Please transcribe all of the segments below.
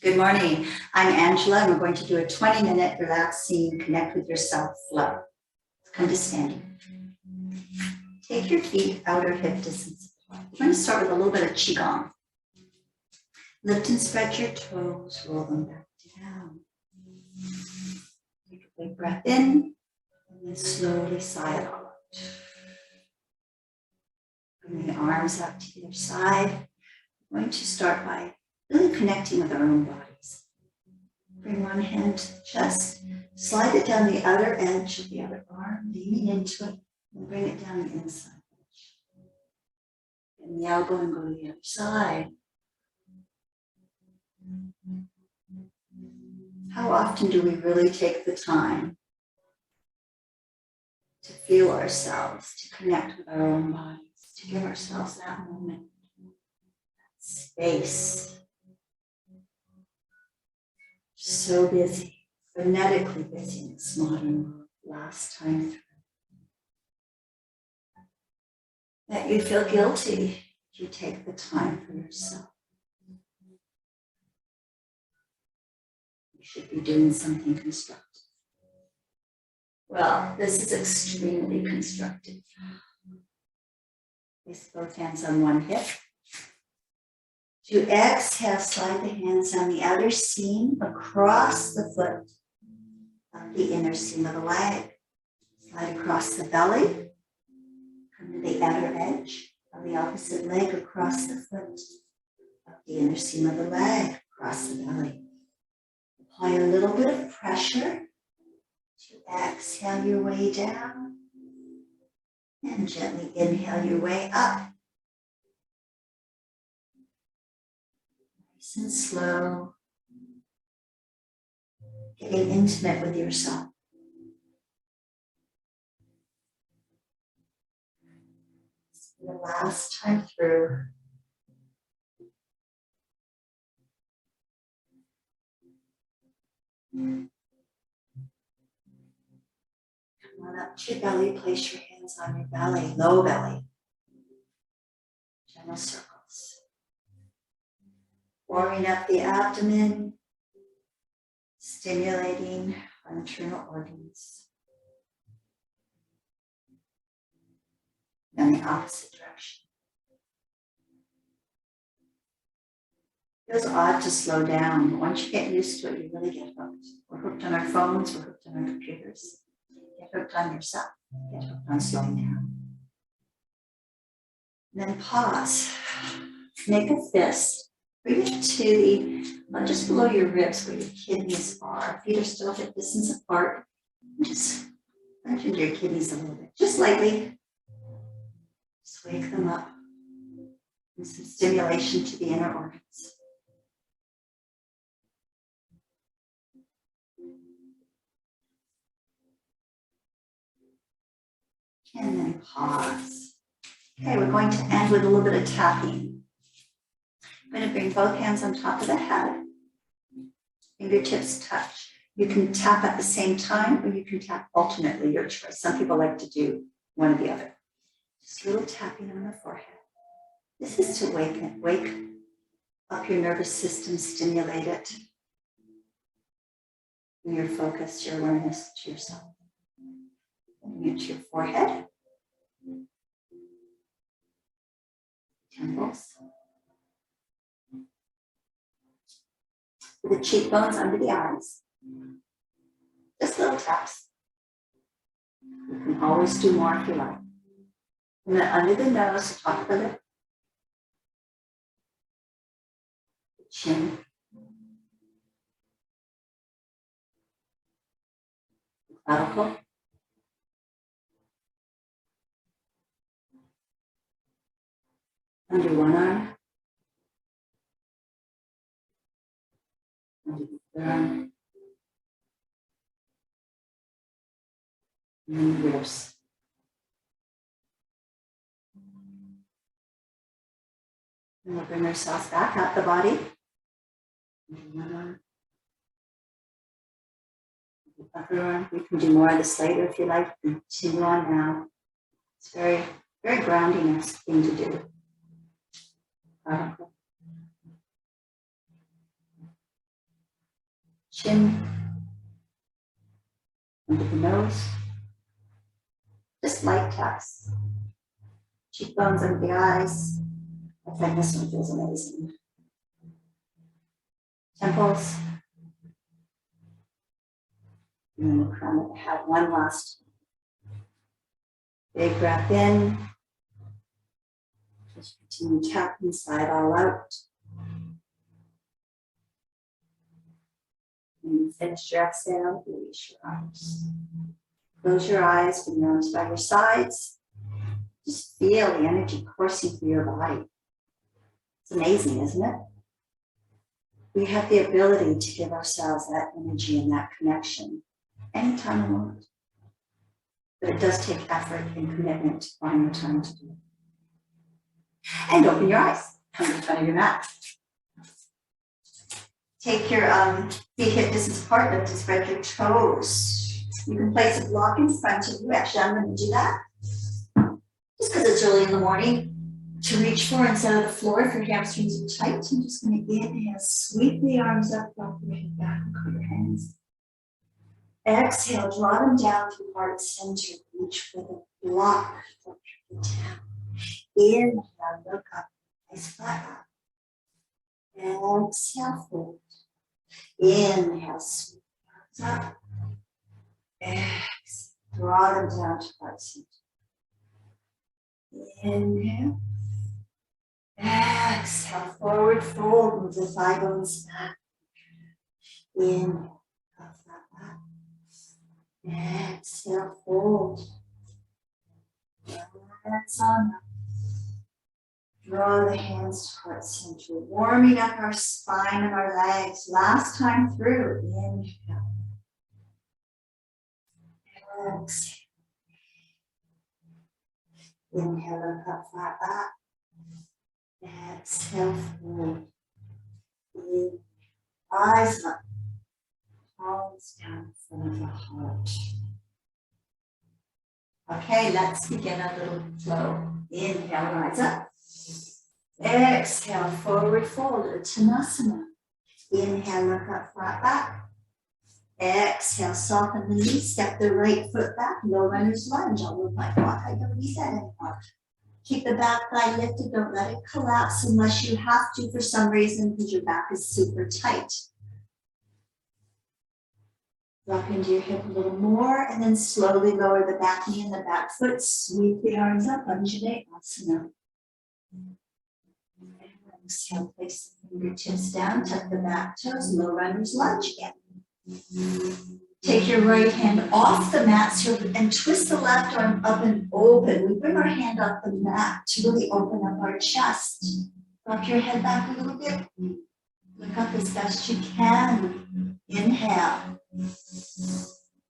Good morning. I'm Angela, and we're going to do a 20-minute relaxing connect with yourself flow. Come to standing. Take your feet outer hip distance apart. We're going to start with a little bit of Qigong. Lift and spread your toes, roll them back down. Take a big breath in, and then slowly sigh it all out. Bring the arms out to either side. We're going to start by really connecting with our own bodies. Bring one hand to the chest, slide it down the outer edge of the other arm, leaning into it, and bring it down the inside edge. And the elbow and go to the other side. How often do we really take the time to feel ourselves, to connect with our own bodies, to give ourselves that moment, that space? So busy, frenetically busy in this modern world, last time through. That you feel guilty if you take the time for yourself. You should be doing something constructive. Well, this is extremely constructive. Place both hands on one hip. To exhale, slide the hands down the outer seam across the foot of the inner seam of the leg. Slide across the belly. Come to the outer edge of the opposite leg across the foot of the inner seam of the leg, across the belly. Apply a little bit of pressure to exhale your way down and gently inhale your way up. And slow, getting intimate with yourself. The last time through. Come on up to your belly, place your hands on your belly, low belly. Gentle circles. Warming up the abdomen, stimulating our internal organs. And the opposite direction. Feels odd to slow down, but once you get used to it, you really get hooked. We're hooked on our phones, we're hooked on our computers. Get hooked on yourself, get hooked on slowing down. And then pause. Make a fist. Bring it to the, just below your ribs where your kidneys are. Feet are still hip distance apart. Just punch into your kidneys a little bit, just lightly. Just wake them up. And some stimulation to the inner organs. And then pause. Okay, we're going to end with a little bit of tapping. I'm going to bring both hands on top of the head. Fingertips touch. You can tap at the same time or you can tap alternately, your choice. Some people like to do one or the other. Just a little tapping on the forehead. This is to wake up your nervous system, stimulate it. Bring your focus, your awareness to yourself. Bring it to your forehead. Temples. The cheekbones under the eyes. Just little taps. You can always do more if you like. And then under the nose, top of the lip. The chin. The clavicle. Under one arm. Under the arm. And the ribs. And we'll bring ourselves back up the body. Under one arm. The upper arm. We can do more of this later if you like. Continue on now. It's very, very grounding thing to do. Chin, under the nose. Just light taps. Cheekbones under the eyes. I find this one feels amazing. Temples. And then the crown of the head. One last big breath in. Just continue tapping, slide all out. And you finish your exhale, release your arms. Close your eyes, bring your arms by your sides. Just feel the energy coursing through your body. It's amazing, isn't it? We have the ability to give ourselves that energy and that connection anytime we want. But it does take effort and commitment to find the time to do it. And open your eyes. Come to the front of your mat. Take your feet hip distance apart, lift to spread your toes. You can place a block in front of you. Actually, I'm going to do that. Just because it's early in the morning. To reach for instead of the floor if your hamstrings are tight. I'm just going to inhale, sweep the arms up, drop your head back, and curl your hands. Exhale, draw them down to heart center. Reach for the block, drop your head down. Inhale, look up, nice flat up. Exhale, fold. Inhale, sweep the arms up. Exhale, draw them down to heart center. Inhale. Exhale, forward fold, move the thigh bones back. Inhale, up, flat back. Exhale, fold. Hands on up. Draw the hands to heart center, warming up our spine and our legs. Last time through, inhale. Exhale. Inhale, up, flat back. Exhale, fold. Eyes up. Palms down in front of the heart. Okay, let's begin a little flow. Inhale, rise up. Exhale, forward fold, Uttanasana. Inhale, look up, flat back. Exhale, soften the knees, step the right foot back, low runner's lunge. I'll move my block, I don't need that anymore. Keep the back thigh lifted, don't let it collapse unless you have to for some reason because your back is super tight. Drop into your hip a little more and then slowly lower the back knee and the back foot. Sweep the arms up, Anjaneyasana. Exhale, place the fingertips down, tuck the back toes, low runner's lunge again. Take your right hand off the mat and twist the left arm up and open. We bring our hand off the mat to really open up our chest. Drop your head back a little bit. Look up as best you can. Inhale.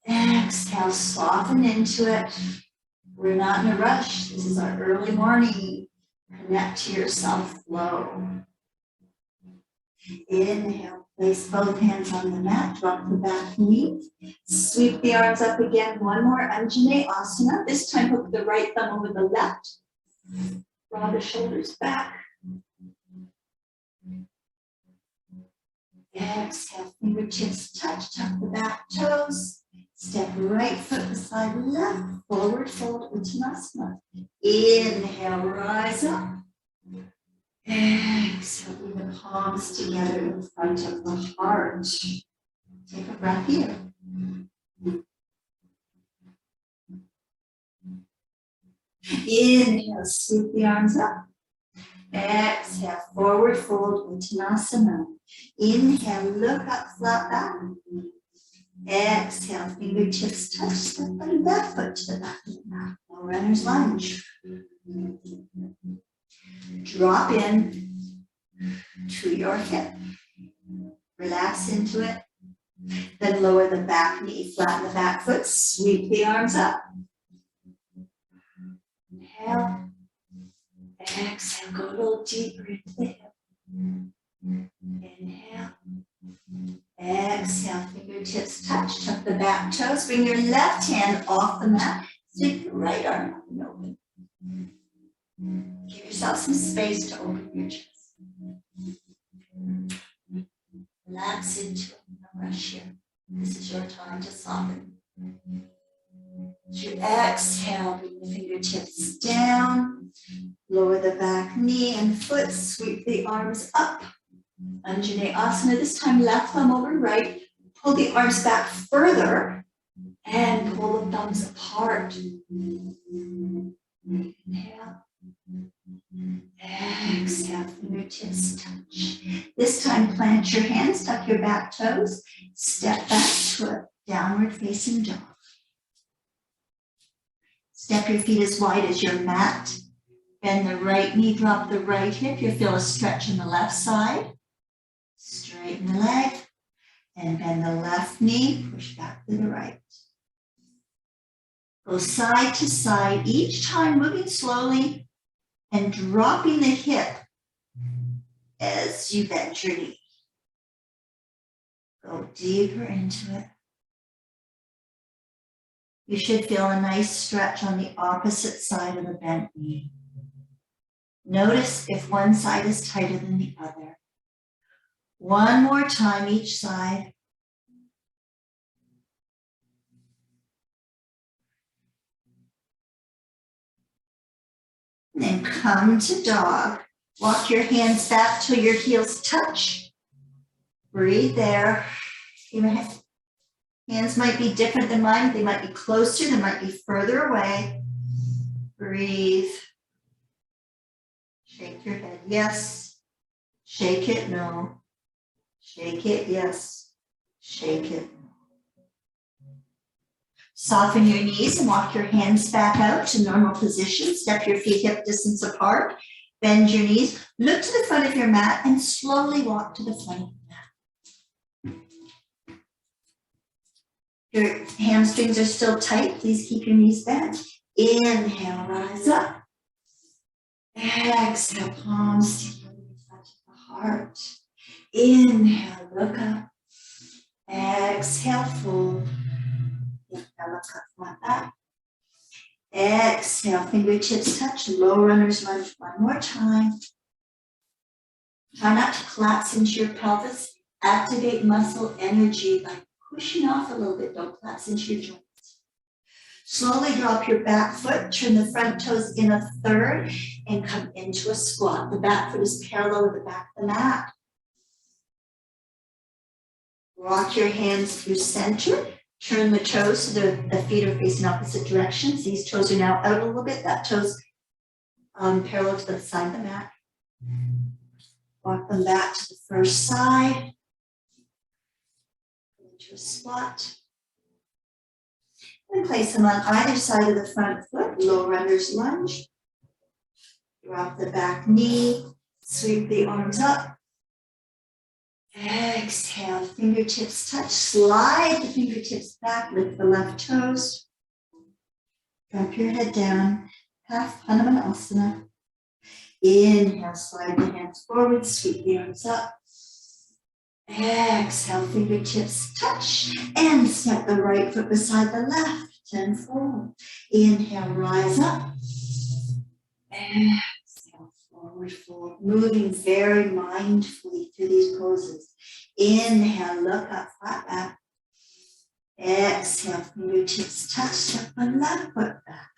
Exhale, soften into it. We're not in a rush. This is our early morning. Connect to yourself flow. Inhale, place both hands on the mat, drop the back knee, sweep the arms up again, one more Anjaneyasana. This time hook the right thumb over the left, draw the shoulders back. Exhale, fingertips touch, tuck the back toes, step right foot beside left, forward fold, Uttanasana. Inhale, rise up. Exhale, bring the palms together in front of the heart. Take a breath here. Inhale, sweep the arms up. Exhale, forward fold, Uttanasana. Inhale, look up, flat back. Exhale, fingertips touch, step the back foot to the back of the mat. Low runner's lunge. Drop in to your hip. Relax into it. Then lower the back knee, flatten the back foot, sweep the arms up. Inhale. Exhale, go a little deeper into the hip. Inhale. Exhale, fingertips touch, tuck the back toes, bring your left hand off the mat, stick your right arm up and open. Give yourself some space to open your chest. Relax into it. rush here. This is your time to soften. As you exhale, bring the fingertips down, lower the back knee and foot, sweep the arms up. Anjaneyasana, this time left thumb over right. Pull the arms back further and pull the thumbs apart. Inhale. Exhale, fingertips touch. This time plant your hands, tuck your back toes, step back to a downward facing dog. Step your feet as wide as your mat. Bend the right knee, drop the right hip. You feel a stretch in the left side. Straighten the leg and bend the left knee, push back to the right. Go side to side, each time moving slowly and dropping the hip as you bend your knee. Go deeper into it. You should feel a nice stretch on the opposite side of the bent knee. Notice if one side is tighter than the other. One more time each side. And then come to dog. Walk your hands back till your heels touch. Breathe there. Your hands might be different than mine. They might be closer, they might be further away. Breathe. Shake your head, yes. Shake it, no. Shake it, yes. Shake it. Soften your knees and walk your hands back out to normal position. Step your feet hip distance apart. Bend your knees. Look to the front of your mat and slowly walk to the front of the mat. Your hamstrings are still tight. Please keep your knees bent. Inhale, rise up. Exhale, palms together in front of the heart. Inhale, look up. Exhale, fold. Inhale, look up, flat back. Exhale, fingertips touch, low runner's lunge one more time. Try not to collapse into your pelvis. Activate muscle energy by pushing off a little bit. Don't collapse into your joints. Slowly drop your back foot, turn the front toes in a third, and come into a squat. The back foot is parallel with the back of the mat. Rock your hands through center. Turn the toes so the feet are facing opposite directions. These toes are now out a little bit. That toes parallel to the side of the mat. Walk them back to the first side. Into a squat. And place them on either side of the front foot, low runner's lunge. Drop the back knee, sweep the arms up. Exhale, fingertips touch, slide the fingertips back, lift the left toes. Drop your head down, half Hanumanasana. Inhale, slide the hands forward, sweep the arms up. Exhale, fingertips touch, and step the right foot beside the left and forward. Inhale, rise up. Exhale, forward fold. Moving very mindfully through these poses. Inhale, look up, flat back. Exhale, fingertips touch, step the left foot back.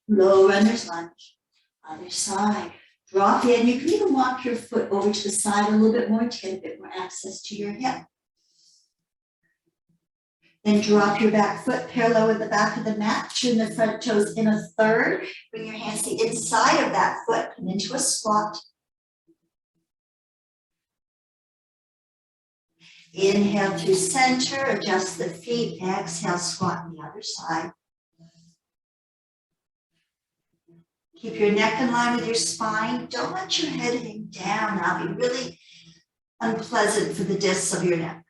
Low runner's lunge. Other side. Drop in. You can even walk your foot over to the side a little bit more to get a bit more access to your hip. Then drop your back foot parallel with the back of the mat. Turn the front toes in a third. Bring your hands to the inside of that foot. Come into a squat. Inhale through center. Adjust the feet. Exhale, squat on the other side. Keep your neck in line with your spine. Don't let your head hang down. That'll be really unpleasant for the discs of your neck.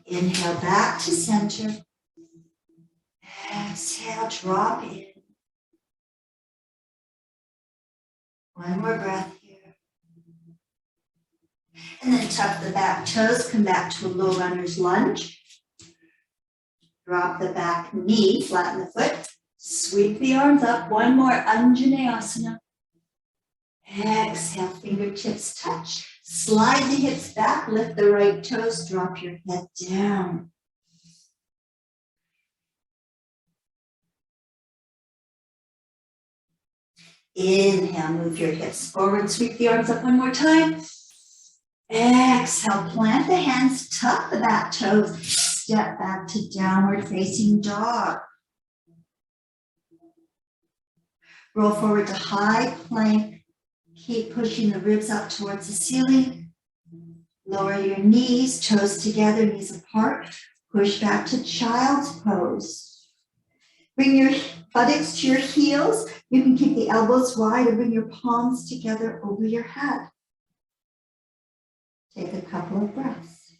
Inhale back to center. Exhale, drop in. One more breath here. And then tuck the back toes, come back to a low runner's lunge. Drop the back knee, flatten the foot. Sweep the arms up, one more Anjaneyasana. Exhale, fingertips touch. Slide the hips back, lift the right toes, drop your head down. Inhale, move your hips forward, sweep the arms up one more time. Exhale, plant the hands, tuck the back toes, step back to downward facing dog. Roll forward to high plank. Keep pushing the ribs up towards the ceiling. Lower your knees, toes together, knees apart. Push back to child's pose. Bring your buttocks to your heels. You can keep the elbows wide and bring your palms together over your head. Take a couple of breaths.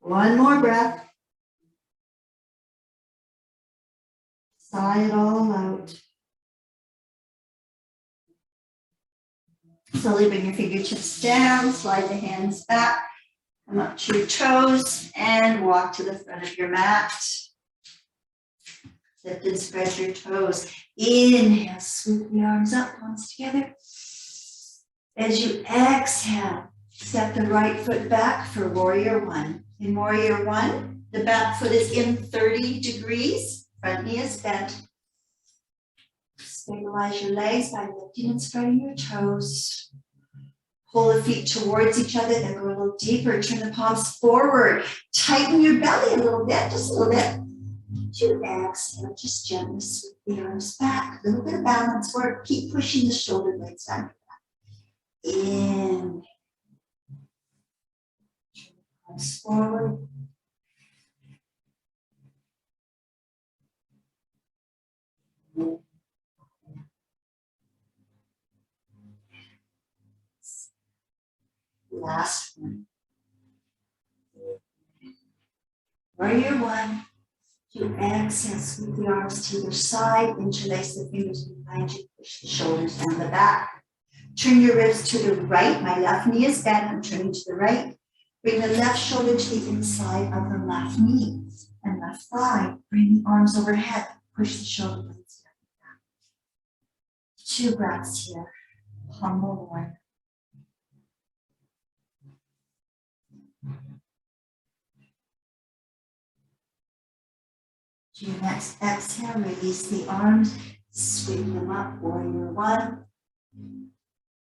One more breath. Sigh it all out. Slowly bring your fingertips down, slide the hands back, come up to your toes, and walk to the front of your mat. Lift and spread your toes. Inhale, sweep the arms up, palms together. As you exhale, step the right foot back for warrior one. In warrior one, the back foot is in 30 degrees, front knee is bent. Stabilize your legs by lifting and spreading your toes. Pull the feet towards each other, then go a little deeper. Turn the palms forward. Tighten your belly a little bit, just a little bit. To exhale, just gently sweep the arms back. A little bit of balance work. Keep pushing the shoulder blades back. In. Turn the palms forward. Last one. Warrior one. To exhale, sweep the arms to your side, interlace the fingers behind you, push the shoulders down the back. Turn your ribs to the right. My left knee is bent. I'm turning to the right. Bring the left shoulder to the inside of the left knee and left thigh. Bring the arms overhead. Push the shoulder blades down the back. 2 breaths here. Humble warrior. To your next exhale, release the arms, sweep them up, warrior one.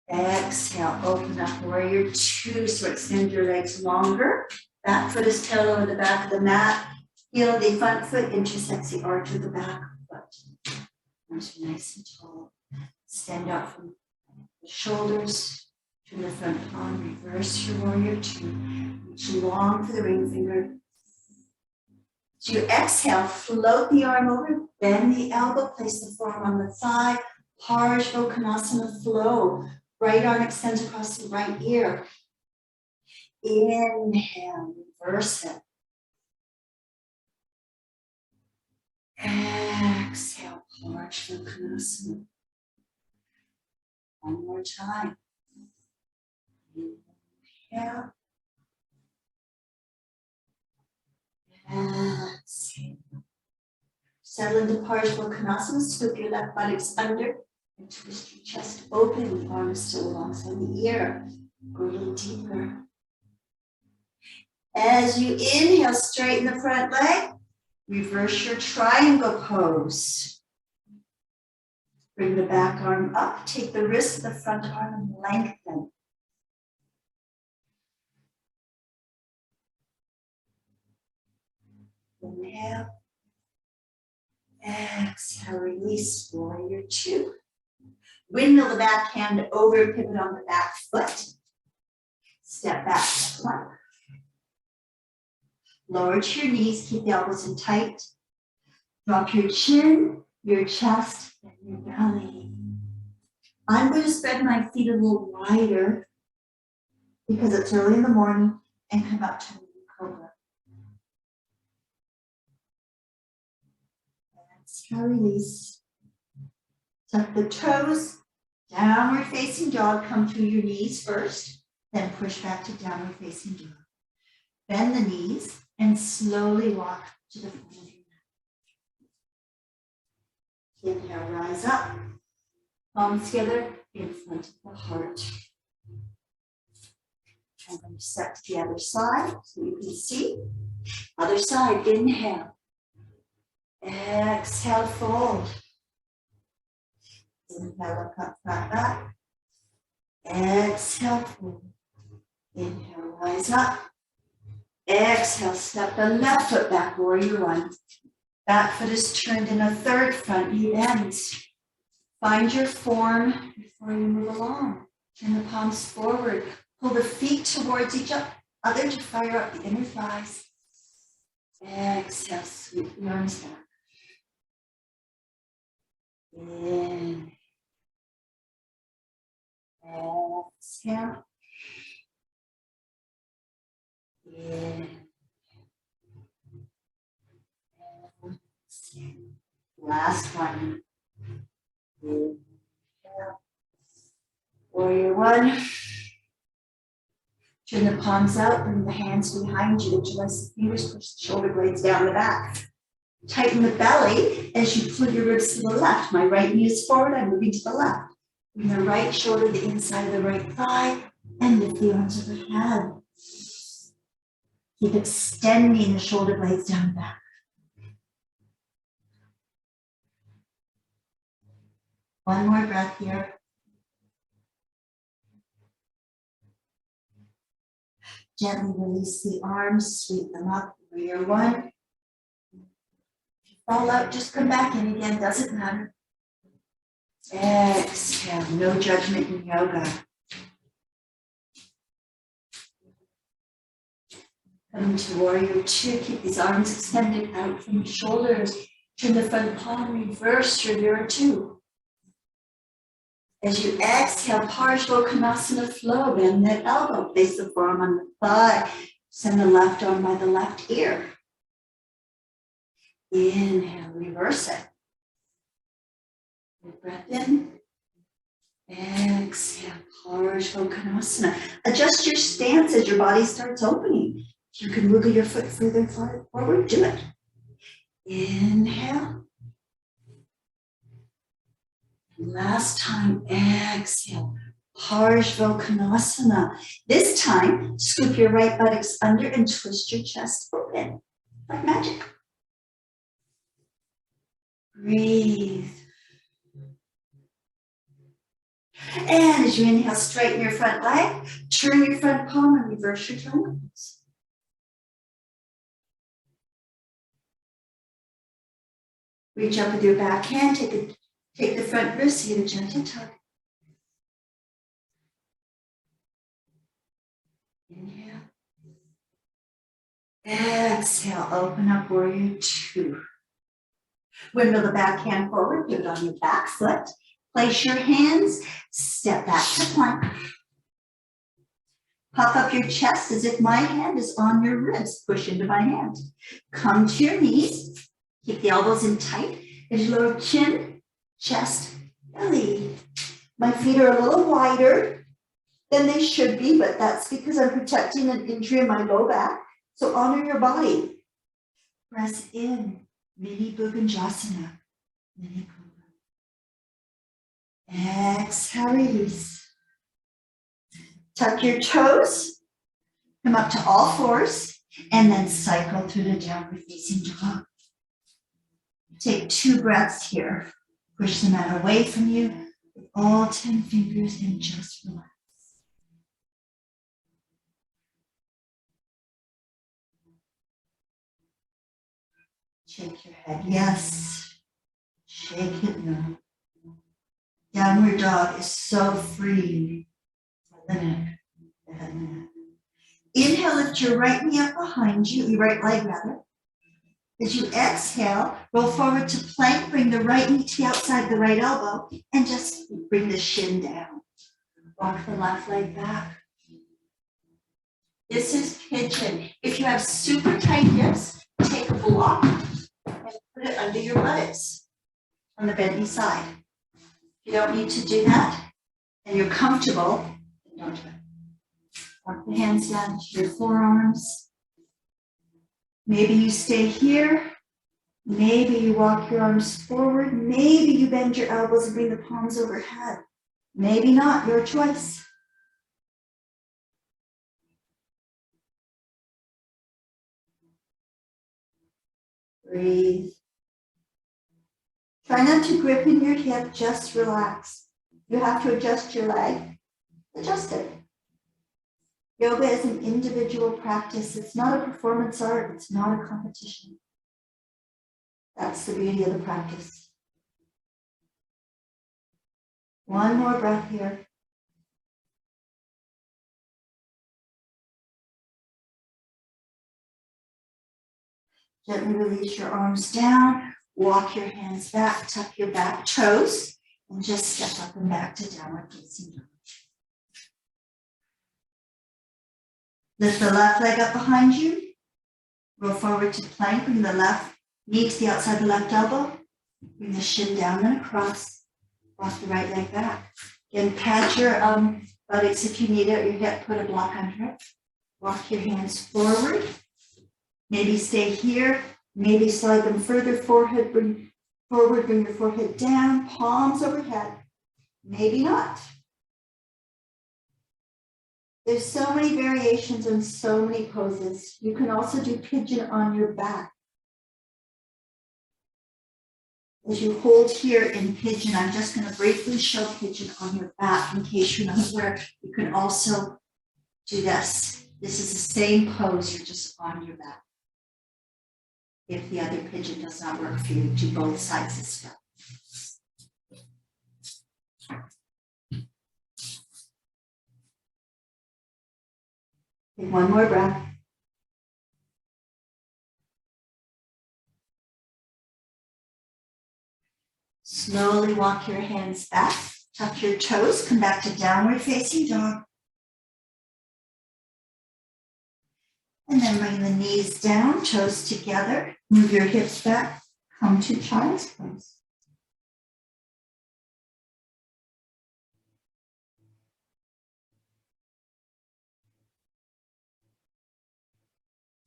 Exhale, open up, warrior two, so extend your legs longer. Back foot is tail over the back of the mat. Heel of the front foot intersects the arch of the back foot. Arms are nice and tall. Stand out from the shoulders to the front palm, reverse your warrior two. Reach long for the ring finger. So you exhale, float the arm over, bend the elbow, place the forearm on the thigh, Parsvottanasana flow. Right arm extends across the right ear. Inhale, reverse it. Exhale, Parsvottanasana. One more time. Inhale. Exhale. Settle into Parsvottanasana. Scoop your left buttocks under and twist your chest open. The arm is still alongside the ear. Go a little deeper. As you inhale, straighten the front leg. Reverse your triangle pose. Bring the back arm up. Take the wrist of the front arm and lengthen. Inhale. Exhale, release, warrior two. Windmill the back hand over, pivot on the back foot. Step back to plank. Lower to your knees, keep the elbows in tight. Drop your chin, your chest, and your belly. I'm going to spread my feet a little wider because it's early in the morning and come up to cobra. Exhale, release. Tuck the toes, downward facing dog. Come through your knees first, then push back to downward facing dog. Bend the knees and slowly walk to the front of your Inhale, rise up. Palms together in front of the heart. I'm going to step to the other side so you can see. Other side, inhale. Exhale, fold. Inhale, look up, flat back. Exhale, fold. Inhale, rise up. Exhale, step the left foot back, warrior one. Back foot is turned in a third, front knee bends. Find your form before you move along. Turn the palms forward. Pull the feet towards each other to fire up the inner thighs. Exhale, sweep the arms back. In. Exhale. In. Exhale. Last one. Inhale. Warrior one. Turn the palms out, bring the hands behind you, interlace the fingers, push the shoulder blades down the back. Tighten the belly as you pull your ribs to the left. My right knee is forward, I'm moving to the left. Bring the right shoulder to the inside of the right thigh, and lift the arms overhead. Keep extending the shoulder blades down the back. One more breath here. Gently release the arms, sweep them up, warrior one. If you fall out, just come back in again, doesn't matter. Exhale, no judgment in yoga. Come to warrior two, keep these arms extended out from the shoulders. Turn the front palm, reverse rear two. As you exhale, Parsvakonasana flow, bend that elbow, place the forearm on the thigh, send the left arm by the left ear. Inhale, reverse it. Good breath in. Exhale, Parsvakonasana. Adjust your stance as your body starts opening. If you can wiggle your foot further forward, do it. Inhale. Last time, exhale, Parsvakonasana. This time, scoop your right buttocks under and twist your chest open, like magic. Breathe. And as you inhale, straighten your front leg, turn your front palm and reverse your toes. Reach up with your back hand, take the front wrist, get a gentle tug. Inhale. Exhale, open up warrior two. Windmill the back hand forward, put it on your back foot. Place your hands, step back to plank. Pop up your chest as if my hand is on your ribs. Push into my hand. Come to your knees. Keep the elbows in tight. As you lower chin, chest, belly. My feet are a little wider than they should be, but that's because I'm protecting an injury in my low back. So honor your body. Press in, mini Bhujangasana, mini cobra. Exhale, release. Tuck your toes, come up to all fours, and then cycle through the downward facing dog. Take 2 breaths here. Push the mat away from you with all 10 fingers and just relax. Shake your head, yes. Shake it, no. Downward dog is so freeing for the neck, the head and the neck. Inhale, lift your right knee up behind you, your right leg rather. As you exhale, roll forward to plank, bring the right knee to the outside of the right elbow, and just bring the shin down. Walk the left leg back. This is pigeon. If you have super tight hips, take a block and put it under your buttocks on the bent knee side. If you don't need to do that, and you're comfortable, don't do it. Walk the hands down to your forearms. Maybe you stay here, Maybe you walk your arms forward. Maybe you bend your elbows and bring the palms overhead. Maybe not, your choice. Breathe. Try not to grip in your hip, just relax. You have to adjust your leg, adjust it. Yoga is an individual practice. It's not a performance art. It's not a competition. That's the beauty of the practice. One more breath here. Gently release your arms down. Walk your hands back, tuck your back toes, and just step up and back to downward facing dog. Lift the left leg up behind you. Roll forward to plank. Bring the left knee to the outside of the left elbow. Bring the shin down and across. Walk the right leg back. Again, pad your buttocks if you need it, or your hip, put a block under it. Walk your hands forward. Maybe stay here. Maybe slide them further forward, bring your forehead down, palms overhead. Maybe not. There's so many variations and so many poses. You can also do pigeon on your back. As you hold here in pigeon, I'm just going to briefly show pigeon on your back in case you're not aware. You can also do this. This is the same pose, you're just on your back. If the other pigeon does not work for you, do both sides as well. Take one more breath. Slowly walk your hands back, tuck your toes, come back to downward facing dog. And then bring the knees down, toes together, move your hips back, come to child's pose.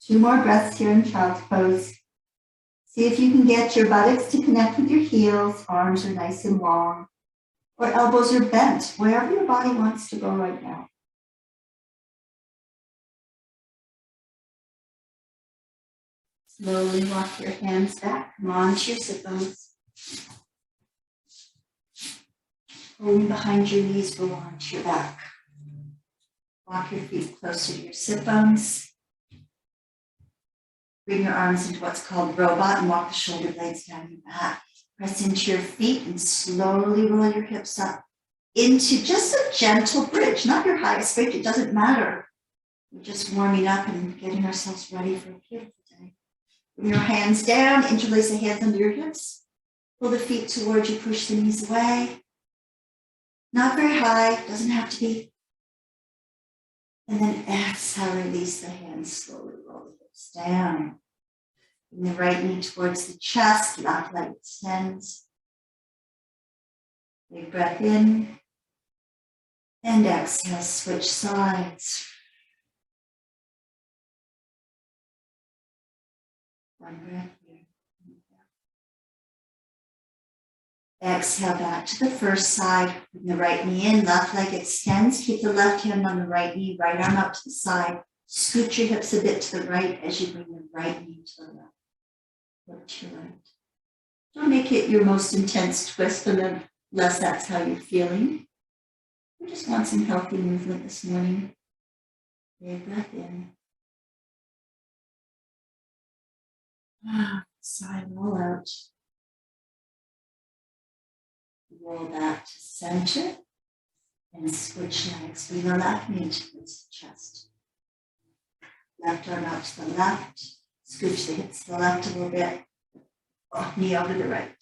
Two more breaths here in child's pose. See if you can get your buttocks to connect with your heels, arms are nice and long, or elbows are bent, wherever your body wants to go right now. Slowly walk your hands back, come on to your sit bones. Holding behind your knees, roll onto your back. Walk your feet closer to your sit bones. Bring your arms into what's called robot and walk the shoulder blades down your back. Press into your feet and slowly roll your hips up into just a gentle bridge, not your highest bridge, it doesn't matter. We're just warming up and getting ourselves ready for a beautiful day. Bring your hands down, interlace the hands under your hips. Pull the feet towards you, push the knees away. Not very high, doesn't have to be. And then exhale, release the hands, slowly roll the hips down. Bring the right knee towards the chest, left leg extends. Big breath in. And exhale, switch sides. One breath here. Exhale back to the first side. Bring the right knee in, left leg extends. Keep the left hand on the right knee, right arm up to the side. Scoot your hips a bit to the right as you bring the right knee to the left. Look to your right. Don't make it your most intense twist unless that's how you're feeling. We just want some healthy movement this morning. Big breath in. Sigh, roll out. Roll back to center and switch legs. Bring the left knee towards the chest. Left arm out to the left. Scooch the hips to the left a little bit. Knee over the right.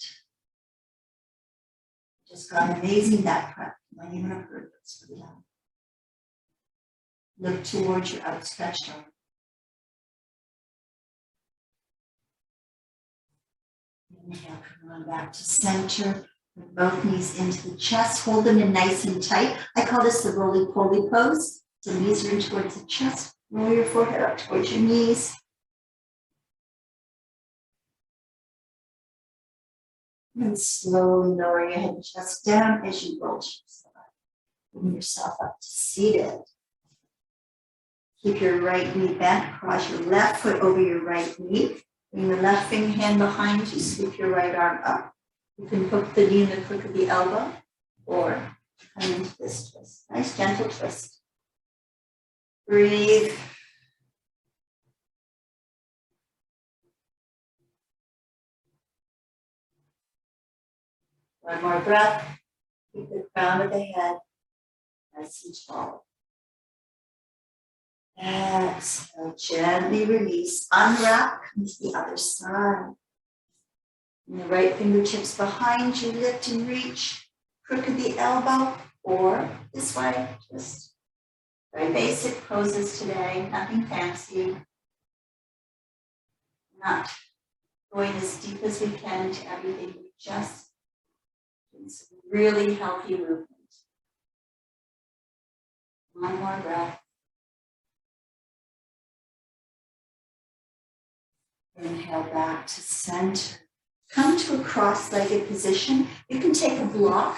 Just got an amazing back prep. You might even have heard this. Put it down. Look towards your outstretched arm. Inhale, come on back to center. Bring both knees into the chest. Hold them in nice and tight. I call this the roly-poly pose. So knees are in towards the chest. Roll your forehead up towards your knees. And slowly lower your head and chest down as you roll to your side. Bring yourself up to seated. Keep your right knee bent. Cross your left foot over your right knee. Bring the left finger hand behind you. Sweep your right arm up. You can hook the knee in the crook of the elbow or come into this twist. Nice gentle twist. Breathe. One more breath. Keep the crown of the head nice and tall. Exhale, gently release. Unwrap, come to the other side. And the right fingertips behind you, lift and reach. Crook of the elbow or this way. Just very basic poses today, nothing fancy. Not going as deep as we can into everything. We just doing some really healthy movement. One more breath. Inhale back to center. Come to a cross-legged position. You can take a block.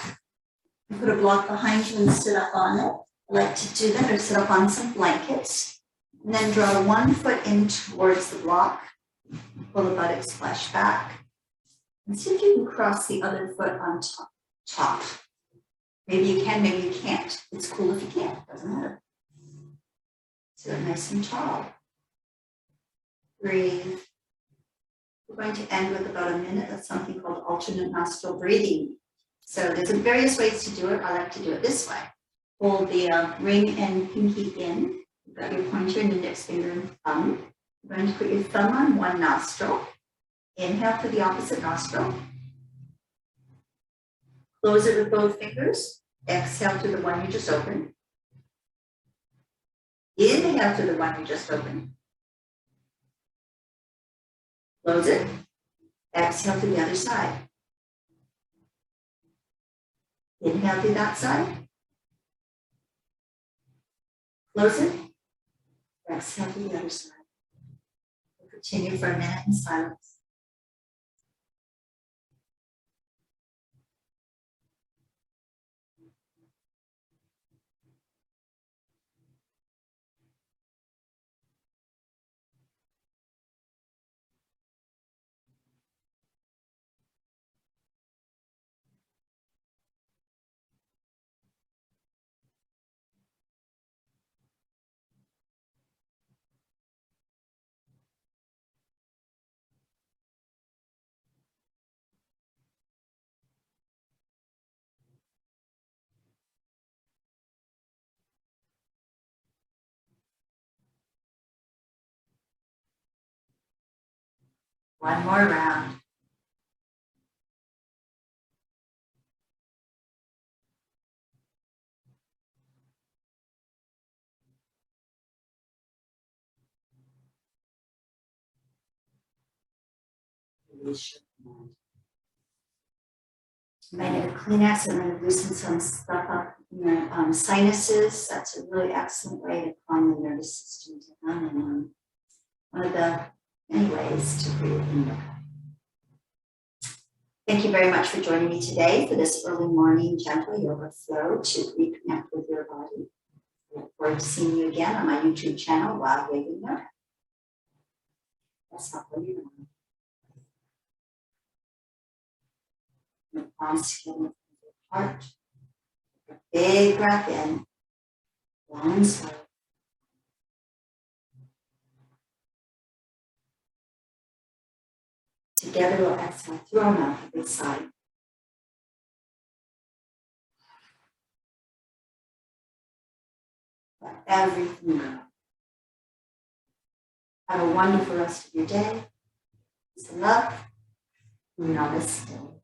You put a block behind you and sit up on it. I like to do that, or sit up on some blankets. And then draw one foot in towards the block. Pull the buttocks flush back. And see if you can cross the other foot on top. Maybe you can, maybe you can't. It's cool if you can't, doesn't matter. Sit nice and tall. Breathe. We're going to end with about a minute of something called alternate nostril breathing. So there's various ways to do it. I like to do it this way. Hold the ring and pinky in. You've got your pointer and index finger and thumb. You're going to put your thumb on one nostril. Inhale for the opposite nostril. Close it with both fingers. Exhale to the one you just opened. Inhale to the one you just opened. Close it. Exhale to the other side. Inhale to that side. Close it. Exhale to the other side. We'll continue for a minute in silence. One more round. Release your mind. You might need a Kleenex. I'm going to loosen some stuff up in your sinuses. That's a really excellent way to calm the nervous system down. And one of the many ways to breathe in yoga. Thank you very much for joining me today for this early morning gentle yoga flow to reconnect with your body. I look forward to seeing you again on my YouTube channel, Wild Waving Yoga. Let's not leave you alone. Your palms together with your heart. A big breath in, long and slow. Together we'll exhale through our mouth, a big sigh. Let everything go. Have a wonderful rest of your day. Peace and love. Namaste.